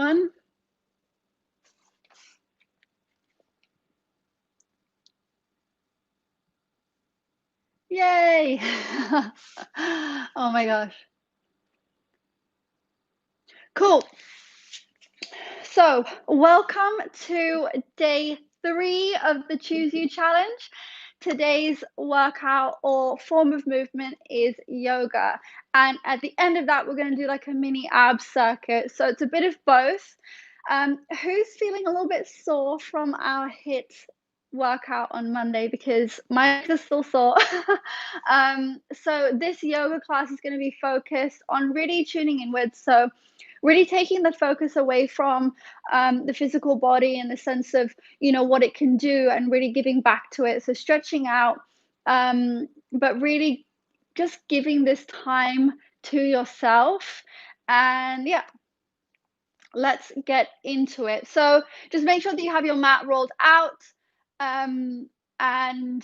Anyone? Yay! Oh my gosh. Cool. So, welcome to day 3 of the Choose You Challenge. Today's workout or form of movement is yoga. And at the end of that, we're going to do like a mini abs circuit. So, it's a bit of both. Who's feeling a little bit sore from our HIIT workout on Monday? Because my legs are still sore. So, this yoga class is going to be focused on really tuning inwards. So, really taking the focus away from the physical body in the sense of what it can do and really giving back to it, so stretching out, but really just giving this time to yourself. And yeah, let's get into it. So just make sure that you have your mat rolled out, and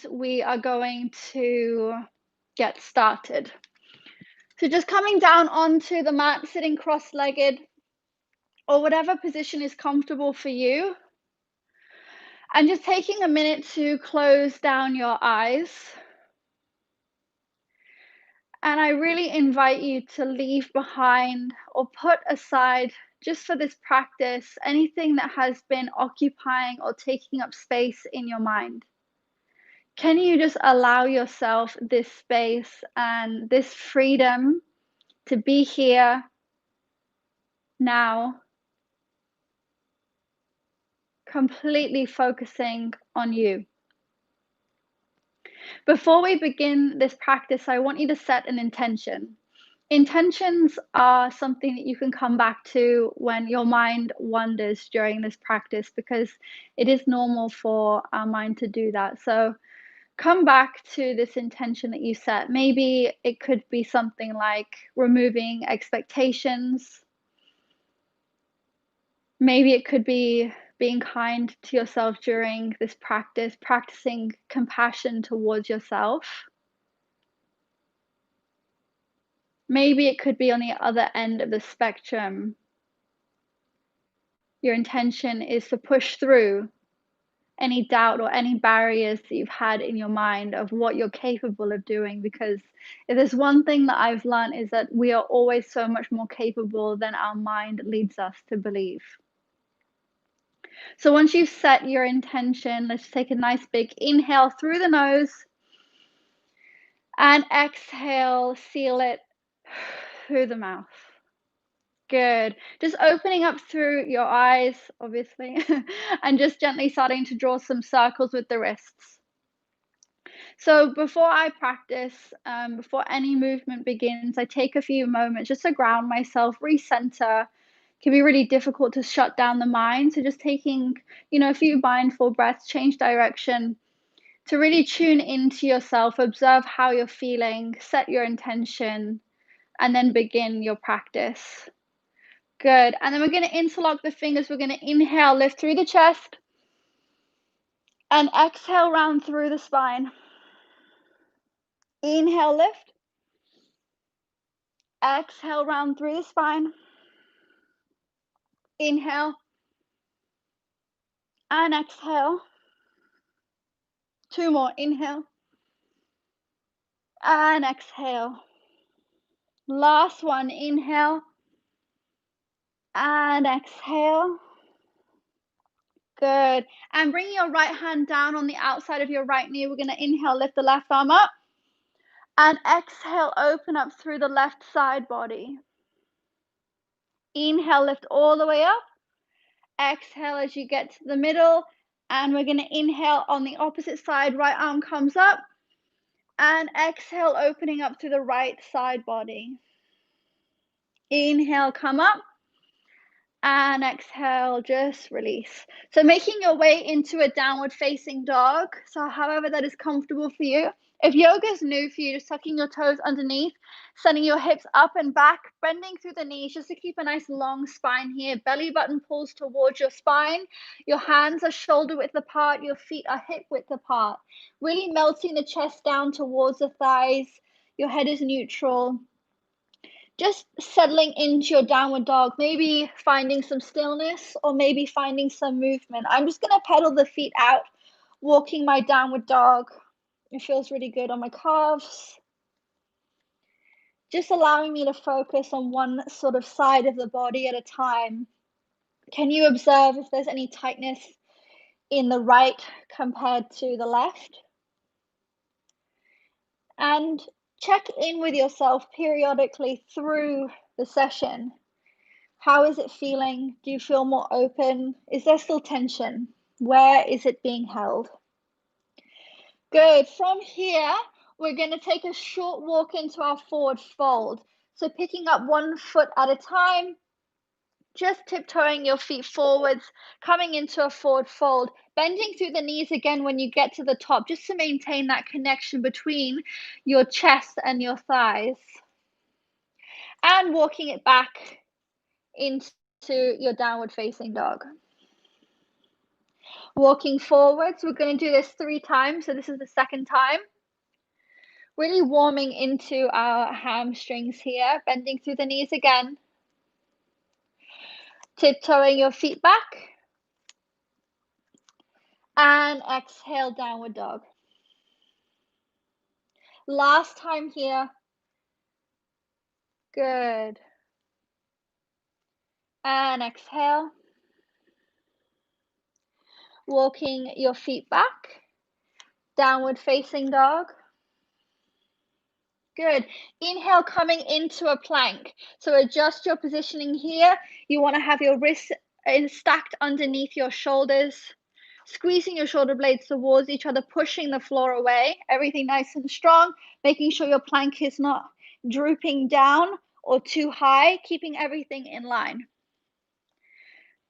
we are going to get started. So just coming down onto the mat, sitting cross-legged, or whatever position is comfortable for you. And just taking a minute to close down your eyes. And I really invite you to leave behind or put aside, just for this practice, anything that has been occupying or taking up space in your mind. Can you just allow yourself this space and this freedom to be here now, completely focusing on you? Before we begin this practice, I want you to set an intention. Intentions are something that you can come back to when your mind wanders during this practice, because it is normal for our mind to do that. So come back to this intention that you set. Maybe it could be something like removing expectations. Maybe it could be being kind to yourself during this practice, practicing compassion towards yourself. Maybe it could be on the other end of the spectrum. Your intention is to push through any doubt or any barriers that you've had in your mind of what you're capable of doing, because if there's one thing that I've learned, is that we are always so much more capable than our mind leads us to believe. So once you've set your intention, let's take a nice big inhale through the nose and exhale, seal it through the mouth. Good. Just opening up through your eyes, obviously, and just gently starting to draw some circles with the wrists. So before I practice, before any movement begins, I take a few moments just to ground myself, recenter. It can be really difficult to shut down the mind. So just taking, a few mindful breaths, change direction to really tune into yourself, observe how you're feeling, set your intention, and then begin your practice. Good. And then we're going to interlock the fingers. We're going to inhale, lift through the chest, and exhale, round through the spine. Inhale, lift. Exhale, round through the spine. Inhale and exhale. 2 more. Inhale and exhale. Last one. Inhale and exhale. Good. And bring your right hand down on the outside of your right knee. We're going to inhale, lift the left arm up. And exhale, open up through the left side body. Inhale, lift all the way up. Exhale as you get to the middle. And we're going to inhale on the opposite side. Right arm comes up. And exhale, opening up through the right side body. Inhale, come up. And exhale, just release. So making your way into a downward facing dog. So however that is comfortable for you. If yoga is new for you, just tucking your toes underneath, sending your hips up and back, bending through the knees just to keep a nice long spine here. Belly button pulls towards your spine. Your hands are shoulder width apart. Your feet are hip width apart. Really melting the chest down towards the thighs. Your head is neutral. just settling into your downward dog, maybe finding some stillness or maybe finding some movement. I'm just going to pedal the feet out, walking my downward dog. It feels really good on my calves. Just allowing me to focus on one sort of side of the body at a time. Can you observe if there's any tightness in the right compared to the left? And check in with yourself periodically through the session. How is it feeling? Do you feel more open? Is there still tension? Where is it being held? Good. From here, we're going to take a short walk into our forward fold. So picking up one foot at a time, just tiptoeing your feet forwards, coming into a forward fold, bending through the knees again when you get to the top, just to maintain that connection between your chest and your thighs. And walking it back into your downward facing dog. Walking forwards, we're going to do this 3 times, so this is the second time. Really warming into our hamstrings here, bending through the knees again. Tiptoeing your feet back. And exhale, downward dog. Last time here. Good. And exhale. Walking your feet back. Downward facing dog. Good. Inhale, coming into a plank. So adjust your positioning here. You want to have your wrists stacked underneath your shoulders, squeezing your shoulder blades towards each other, pushing the floor away. Everything nice and strong, making sure your plank is not drooping down or too high, keeping everything in line.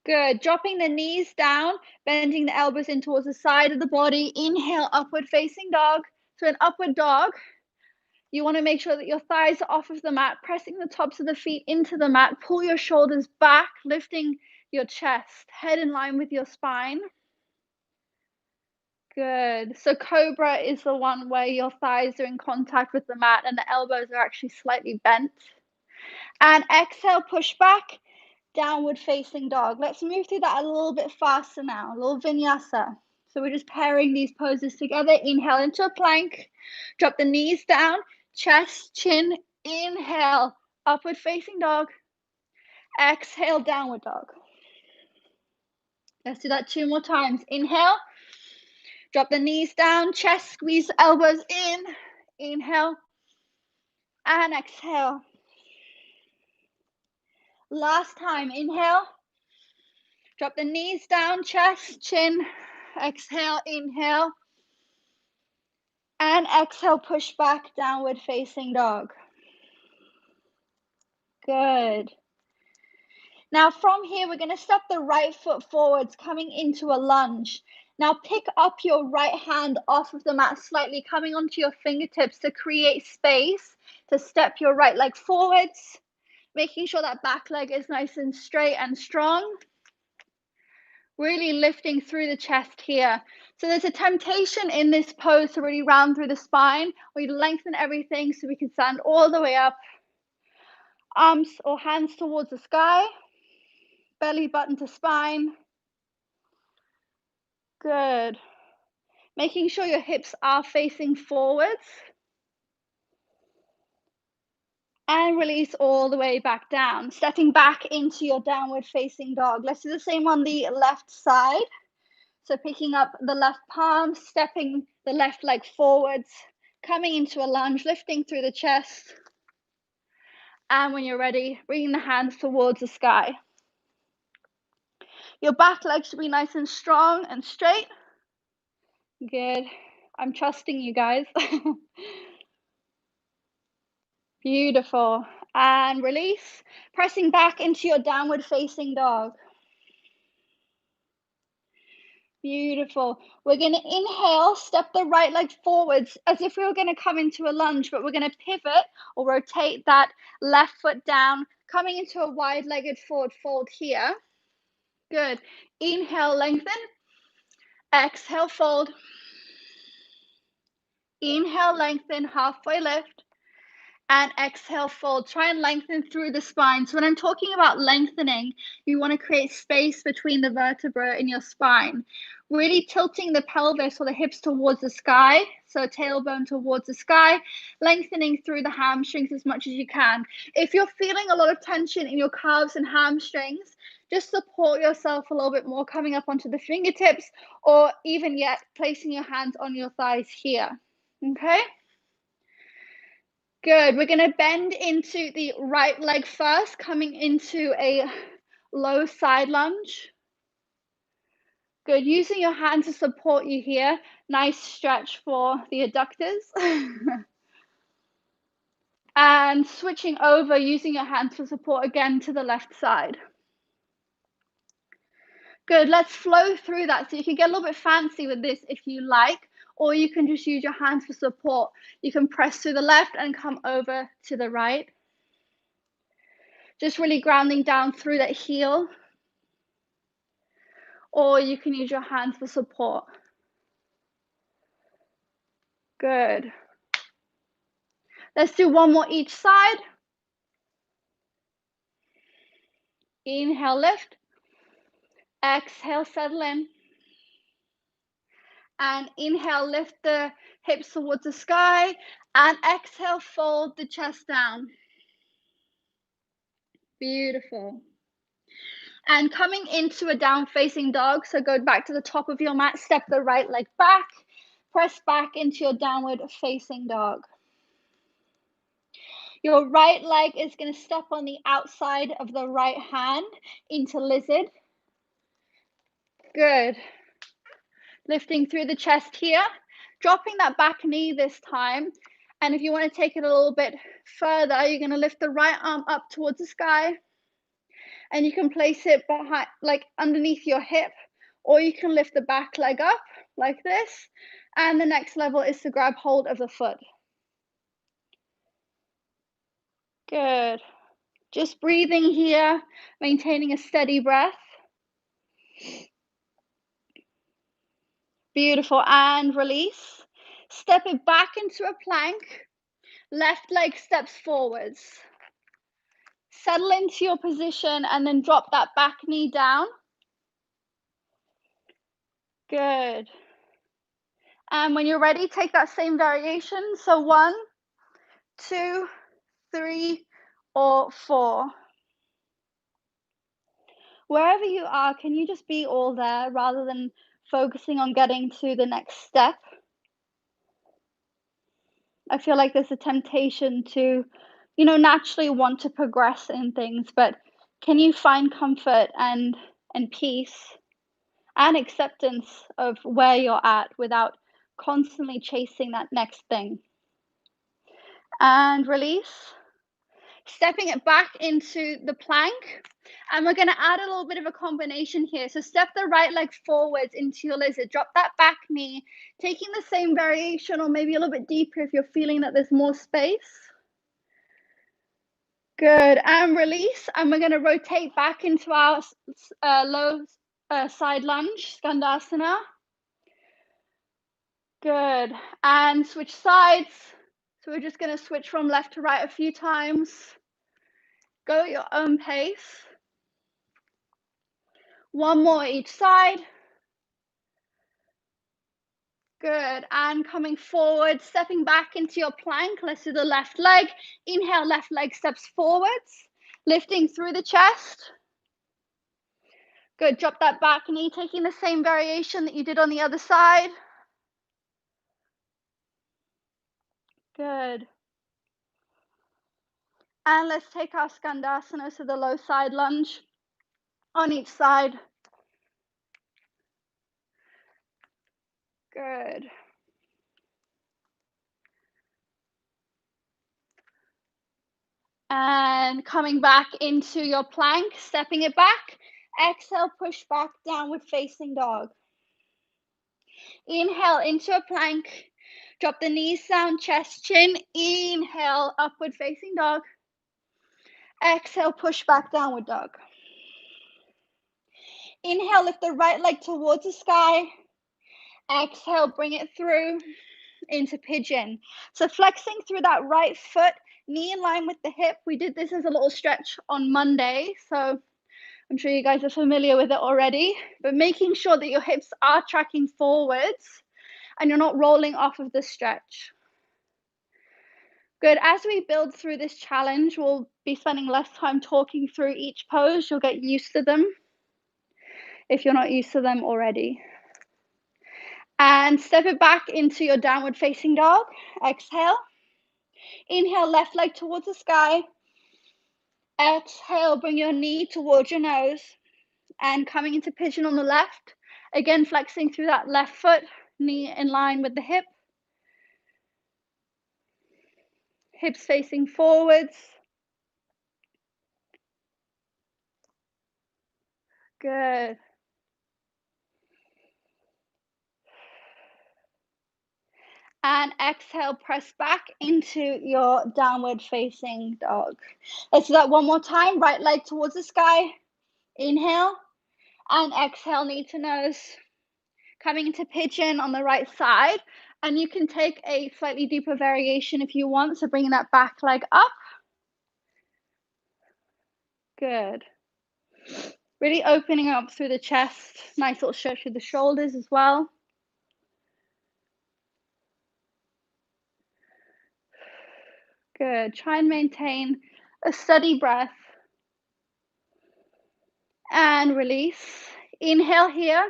Good. Dropping the knees down, bending the elbows in towards the side of the body. Inhale, upward facing dog. So an upward dog. You want to make sure that your thighs are off of the mat, pressing the tops of the feet into the mat. Pull your shoulders back, lifting your chest, head in line with your spine. Good. So cobra is the one where your thighs are in contact with the mat and the elbows are actually slightly bent. And exhale, push back, downward facing dog. Let's move through that a little bit faster now, a little vinyasa. So we're just pairing these poses together. Inhale into a plank, drop the knees down, chest, chin, inhale, upward facing dog, exhale, downward dog. Let's do that 2 more times. Inhale, drop the knees down, chest, squeeze elbows in, inhale, and exhale. Last time, inhale, drop the knees down, chest, chin, exhale, inhale, and exhale, push back, downward facing dog. Good. Now from here, we're going to step the right foot forwards, coming into a lunge. Now pick up your right hand off of the mat slightly, coming onto your fingertips to create space to step your right leg forwards, making sure that back leg is nice and straight and strong. Really lifting through the chest here. So there's a temptation in this pose to really round through the spine. We lengthen everything so we can stand all the way up. Arms or hands towards the sky. Belly button to spine. Good. Making sure your hips are facing forwards. And release all the way back down. Stepping back into your downward facing dog. Let's do the same on the left side. So picking up the left palm, stepping the left leg forwards, coming into a lunge, lifting through the chest. And when you're ready, bringing the hands towards the sky. Your back leg should be nice and strong and straight. Good. I'm trusting you guys. Beautiful. And release. Pressing back into your downward facing dog. Beautiful. We're going to inhale, step the right leg forwards as if we were going to come into a lunge, but we're going to pivot or rotate that left foot down, coming into a wide-legged forward fold here. Good. Inhale, lengthen. Exhale, fold. Inhale, lengthen, halfway lift. And exhale, fold. Try and lengthen through the spine. So when I'm talking about lengthening, you want to create space between the vertebrae in your spine. Really tilting the pelvis or the hips towards the sky. So tailbone towards the sky, lengthening through the hamstrings as much as you can. If you're feeling a lot of tension in your calves and hamstrings, just support yourself a little bit more, coming up onto the fingertips, or even yet placing your hands on your thighs here. Okay? Good. We're going to bend into the right leg first, coming into a low side lunge. Good. Using your hands to support you here. Nice stretch for the adductors. And switching over, using your hands for support again to the left side. Good. Let's flow through that. So you can get a little bit fancy with this if you like, or you can just use your hands for support. You can press to the left and come over to the right. Just really grounding down through that heel. Or you can use your hands for support. Good. Let's do one more each side. Inhale, lift. Exhale, settle in. And inhale, lift the hips towards the sky. And exhale, fold the chest down. Beautiful. And coming into a down facing dog. So go back to the top of your mat, step the right leg back, press back into your downward facing dog. Your right leg is going to step on the outside of the right hand into lizard. Good. Lifting through the chest here, dropping that back knee this time. And if you want to take it a little bit further, you're going to lift the right arm up towards the sky. And you can place it behind, like underneath your hip, or you can lift the back leg up like this. And the next level is to grab hold of the foot. Good. Just breathing here, maintaining a steady breath. Beautiful. And release. Step it back into a plank. Left leg steps forwards. Settle into your position and then drop that back knee down. Good. And when you're ready, take that same variation. So 1, 2, 3, or 4. Wherever you are, can you just be all there rather than focusing on getting to the next step? I feel like there's a temptation to, naturally want to progress in things, but can you find comfort and peace and acceptance of where you're at without constantly chasing that next thing? And release. Stepping it back into the plank. And we're going to add a little bit of a combination here. So step the right leg forwards into your lizard. Drop that back knee, taking the same variation or maybe a little bit deeper if you're feeling that there's more space. Good. And release. And we're going to rotate back into our low side lunge, Skandasana. Good. And switch sides. So we're just going to switch from left to right a few times. Go at your own pace. One more each side. Good. And coming forward, stepping back into your plank. Let's do the left leg. Inhale, left leg steps forwards, lifting through the chest. Good. Drop that back knee, taking the same variation that you did on the other side. Good. And let's take our Skandasana, so the low side lunge on each side. Good. And coming back into your plank, stepping it back. Exhale, push back, downward facing dog. Inhale into a plank. Drop the knees down, chest, chin. Inhale, upward facing dog. Exhale, push back, downward dog. Inhale, lift the right leg towards the sky. Exhale, bring it through into pigeon. So flexing through that right foot knee in line with the hip. We did this as a little stretch on Monday, so I'm sure you guys are familiar with it already, but making sure that your hips are tracking forwards and you're not rolling off of the stretch. Good. As we build through this challenge, we'll be spending less time talking through each pose. You'll get used to them if you're not used to them already. And step it back into your downward facing dog. Exhale. Inhale, left leg towards the sky. Exhale, bring your knee towards your nose. And coming into pigeon on the left. Again, flexing through that left foot, knee in line with the hip. Hips facing forwards. Good. And exhale, press back into your downward facing dog. Let's do that one more time. Right leg towards the sky. Inhale and exhale, knee to nose. Coming into pigeon on the right side. And you can take a slightly deeper variation if you want. So bringing that back leg up. Good. Really opening up through the chest. Nice little stretch through the shoulders as well. Good. Try and maintain a steady breath. And release. Inhale here.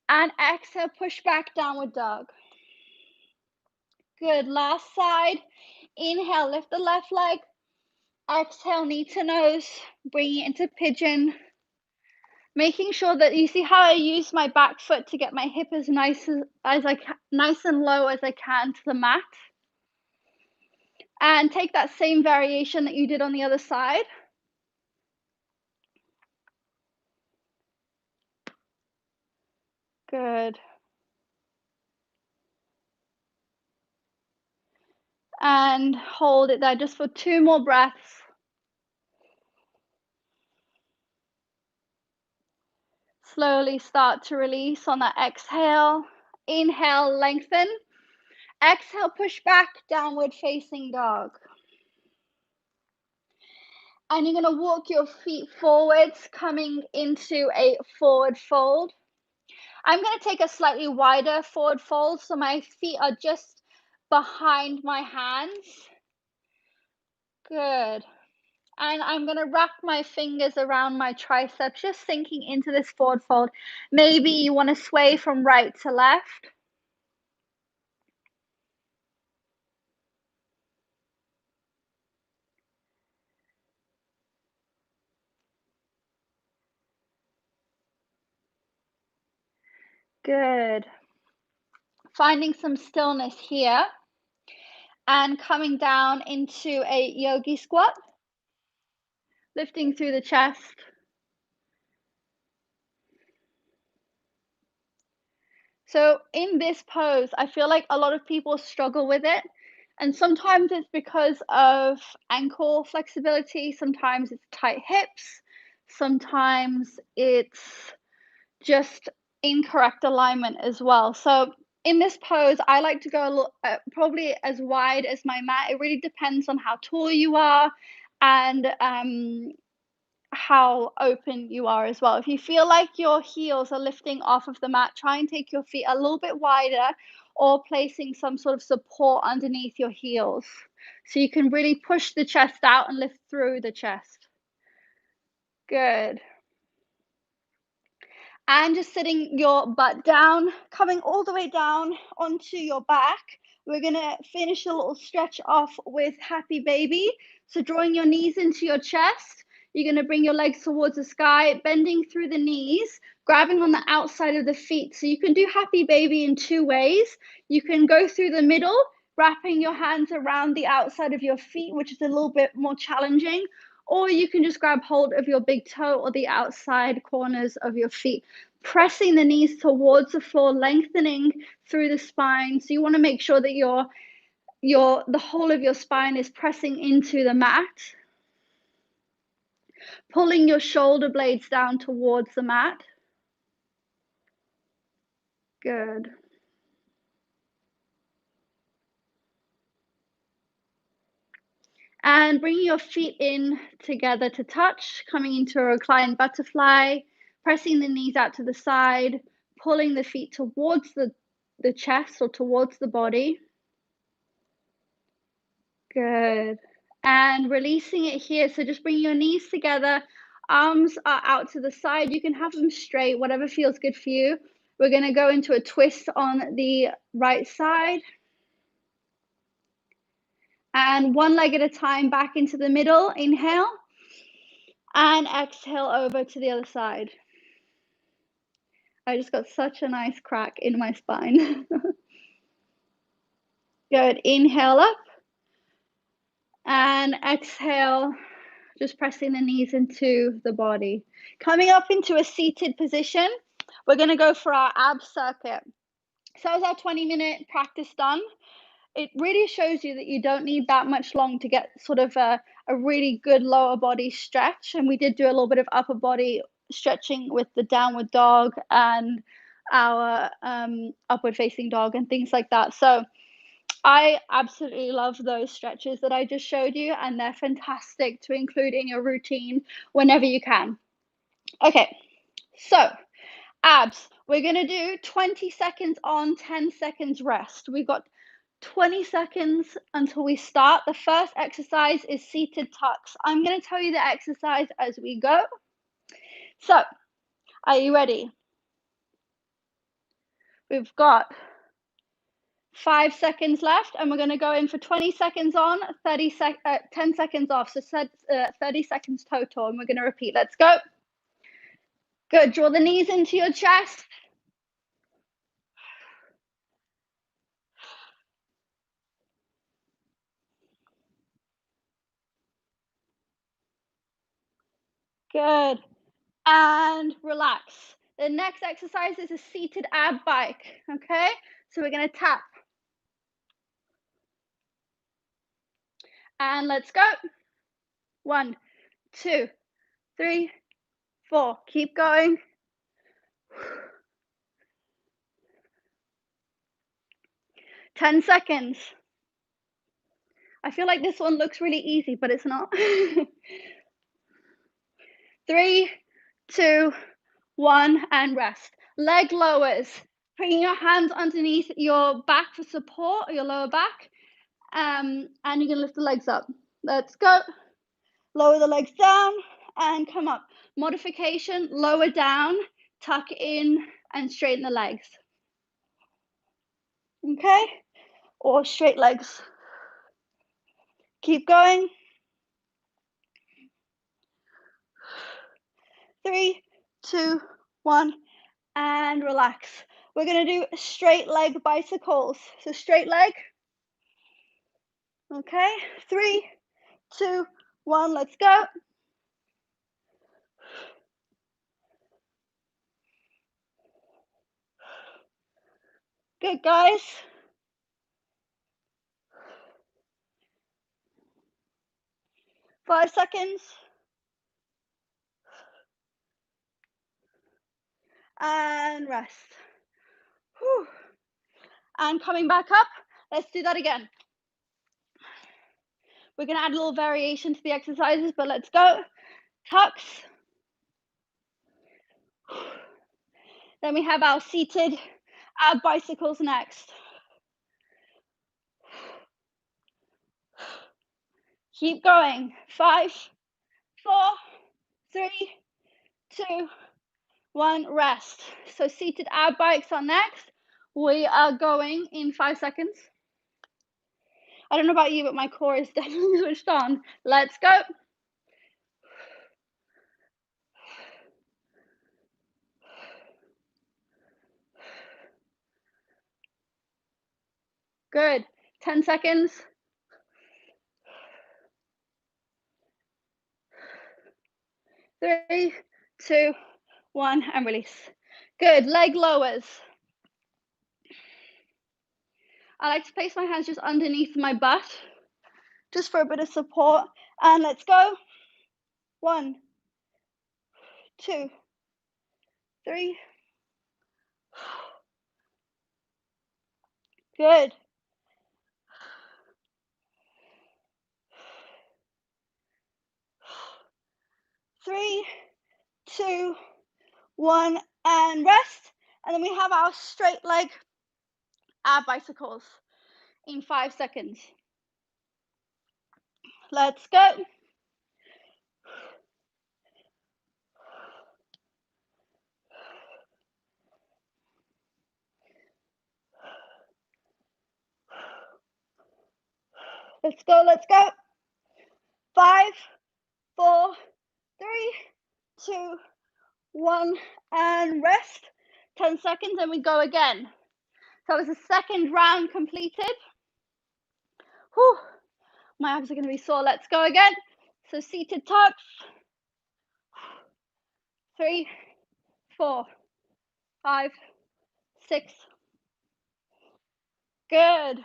And exhale, push back, downward dog. Good. Last side. Inhale, lift the left leg. Exhale, knee to nose. Bring it into pigeon. Making sure that you see how I use my back foot to get my hip as nice and low as I can to the mat. And take that same variation that you did on the other side. Good. And hold it there just for 2 more breaths. Slowly start to release on that exhale. Inhale, lengthen. Exhale, push back, downward facing dog. And you're going to walk your feet forwards, coming into a forward fold. I'm going to take a slightly wider forward fold, so my feet are just behind my hands. Good. And I'm going to wrap my fingers around my triceps, just sinking into this forward fold. Maybe you want to sway from right to left. Good. Finding some stillness here. And coming down into a yogi squat. Lifting through the chest. So in this pose, I feel like a lot of people struggle with it. And sometimes it's because of ankle flexibility. Sometimes it's tight hips. Sometimes it's just incorrect alignment as well. So in this pose, I like to go probably as wide as my mat. It really depends on how tall you are and how open you are as well. If you feel like your heels are lifting off of the mat, try and take your feet a little bit wider or placing some sort of support underneath your heels. So you can really push the chest out and lift through the chest. Good. And just sitting your butt down, coming all the way down onto your back. We're going to finish a little stretch off with happy baby. So drawing your knees into your chest. You're going to bring your legs towards the sky, bending through the knees, grabbing on the outside of the feet. So you can do happy baby in 2 ways. You can go through the middle, wrapping your hands around the outside of your feet, which is a little bit more challenging. Or you can just grab hold of your big toe or the outside corners of your feet, pressing the knees towards the floor, lengthening through the spine. So you want to make sure that the whole of your spine is pressing into the mat. Pulling your shoulder blades down towards the mat. Good. And bringing your feet in together to touch, coming into a reclined butterfly, pressing the knees out to the side, pulling the feet towards the chest or towards the body. Good. And releasing it here. So just bring your knees together, arms are out to the side. You can have them straight, whatever feels good for you. We're going to go into a twist on the right side. And one leg at a time back into the middle. Inhale. And exhale over to the other side. I just got such a nice crack in my spine. Good. Inhale up. And exhale, just pressing the knees into the body. Coming up into a seated position, we're going to go for our ab circuit. So that was our 20-minute practice done. It really shows you that you don't need that much long to get sort of a really good lower body stretch. And we did do a little bit of upper body stretching with the downward dog and our upward facing dog and things like that. So I absolutely love those stretches that I just showed you, and they're fantastic to include in your routine whenever you can. Okay, so abs, we're going to do 20 seconds on, 10 seconds rest. We've got 20 seconds until we start. The first exercise is seated tucks. I'm going to tell you the exercise as we go. So, are you ready? We've got 5 seconds left, and we're going to go in for 20 seconds on, 10 seconds off. So 30 seconds total, and we're going to repeat. Let's go. Good. Draw the knees into your chest. Good. And relax. The next exercise is a seated ab bike. Okay? So we're going to tap. And let's go. 1, 2, 3, 4. Keep going. 10 seconds. I feel like this one looks really easy, but it's not. 3, 2, 1, and rest. Leg lowers. Bringing your hands underneath your back for support, or your lower back. And you're going to lift the legs up. Let's go. Lower the legs down and come up. Modification, lower down, tuck in, and straighten the legs. Okay? Or straight legs. Keep going. 3, 2, 1, and relax. We're going to do straight leg bicycles. So straight leg. Okay? 3, 2, 1, let's go. Good, guys. Five seconds. And rest. Whew. And coming back up, let's do that again. We're going to add a little variation to the exercises, but let's go. Tucks. Then we have our seated ab bicycles next. Keep going. 5, 4, 3, 2, 1, rest. So seated ab bikes are next. We are going in 5 seconds. I don't know about you, but my core is definitely switched on. Let's go. Good. 10 seconds. 3, 2, 1, and release. Good. Leg lowers. I like to place my hands just underneath my butt, just for a bit of support. And let's go. 1, 2, 3. Good. 3, 2, 1, and rest. And then we have our straight leg ab bicycles in 5 seconds. Let's go. Let's go, let's go. 5, 4, 3, 2, 1, and rest. 10 seconds and we go again. So it's a second round completed. Whew. My abs are going to be sore. Let's go again. So seated tucks. 3, 4, 5, 6. Good.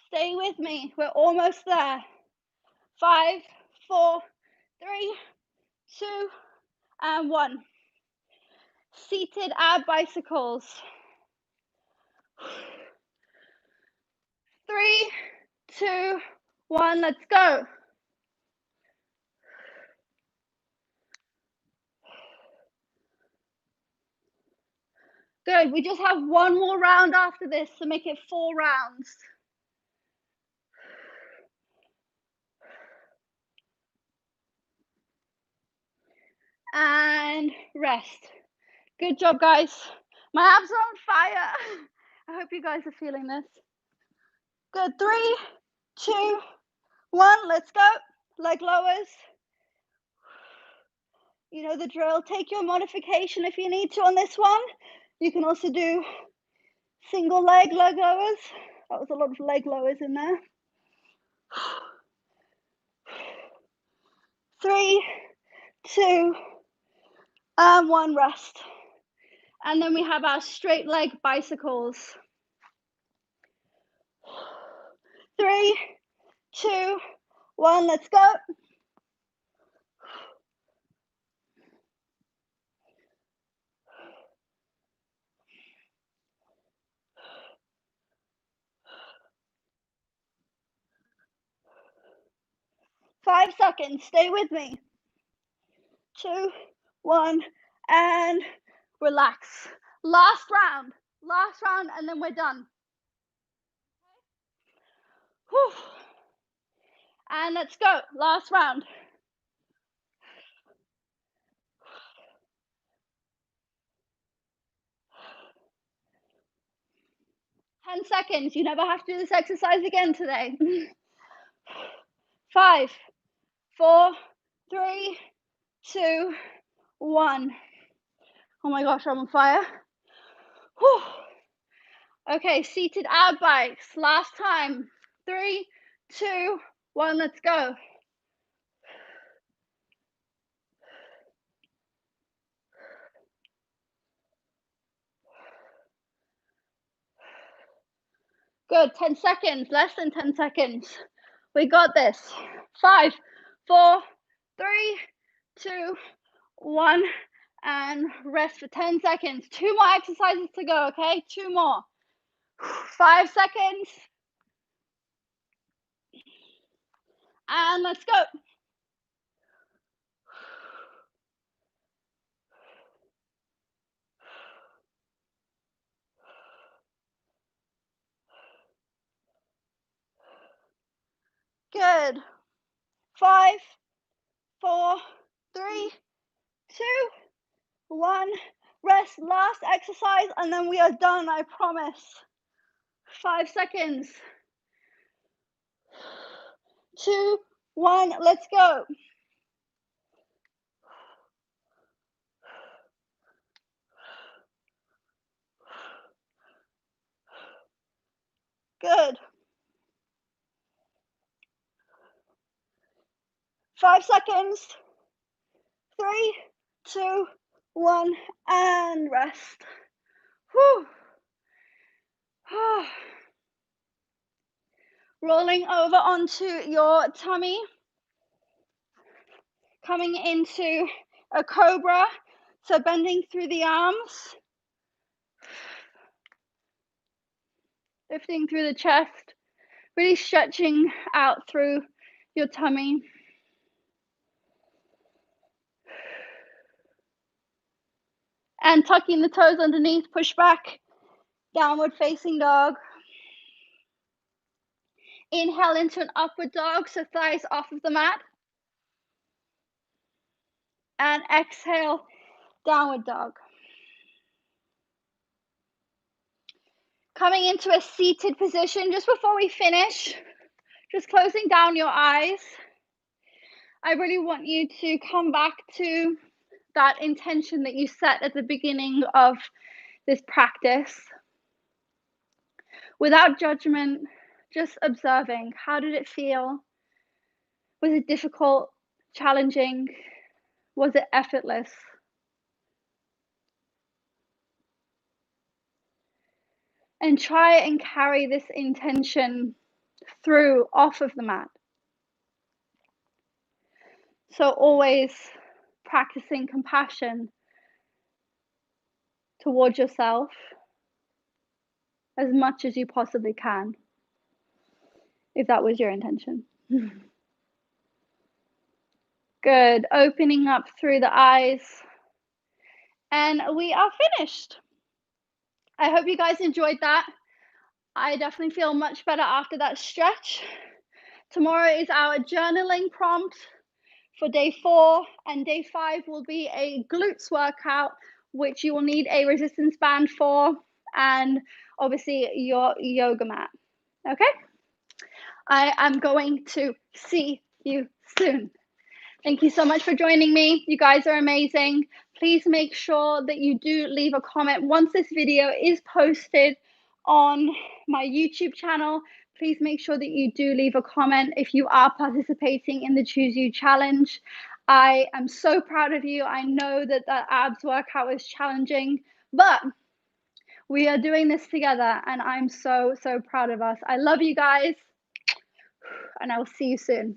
Stay with me. We're almost there. 5, 4, 3, 2, and 1. Seated ab bicycles. 3, 2, 1. Let's go. Good. We just have one more round after this to make it 4 rounds. And rest. Good job, guys. My abs are on fire. I hope you guys are feeling this. Good. 3, 2, 1. Let's go. Leg lowers. You know the drill. Take your modification if you need to on this one. You can also do single leg lowers. That was a lot of leg lowers in there. 3, 2, and 1. Rest. And then we have our straight leg bicycles. 3, 2, 1. Let's go. Five seconds. Stay with me. 2, 1, and relax. Last round, and then we're done. Whew. And let's go. Last round. Ten seconds. You never have to do this exercise again today. 5, 4, 3, 2, 1. Oh my gosh, I'm on fire. Whew. Okay, seated ab bikes. Last time. 3, 2, 1. Let's go. Good. 10 seconds. Less than 10 seconds. We got this. 5, 4, 3, 2, 1, and rest for 10 seconds. 2 more exercises to go, okay? 2 more. 5 seconds. And let's go. Good. 5, 4, 3, 2, 1. Rest. Last exercise, and then we are done, I promise. 5 seconds. 2, 1. Let's go. Good. 5 seconds. 3, 2, 1, and rest. Whew. Rolling over onto your tummy, coming into a cobra, so bending through the arms, lifting through the chest, really stretching out through your tummy. And tucking the toes underneath, push back, downward facing dog. Inhale into an upward dog, so thighs off of the mat. And exhale, downward dog. Coming into a seated position just before we finish, just closing down your eyes. I really want you to come back to that intention that you set at the beginning of this practice. Without judgment, just observing. How did it feel? Was it difficult, challenging? Was it effortless? And try and carry this intention through off of the mat. So always practicing compassion towards yourself as much as you possibly can, if that was your intention. Good. Opening up through the eyes. And we are finished. I hope you guys enjoyed that. I definitely feel much better after that stretch. Tomorrow is our journaling prompt for day 4, and day 5 will be a glutes workout, which you will need a resistance band for, and obviously your yoga mat. Okay? I am going to see you soon. Thank you so much for joining me. You guys are amazing. Please make sure that you do leave a comment once this video is posted on my YouTube channel. Please make sure that you do leave a comment if you are participating in the Choose You Challenge. I am so proud of you. I know that the abs workout is challenging, but we are doing this together, and I'm so, so proud of us. I love you guys, and I will see you soon.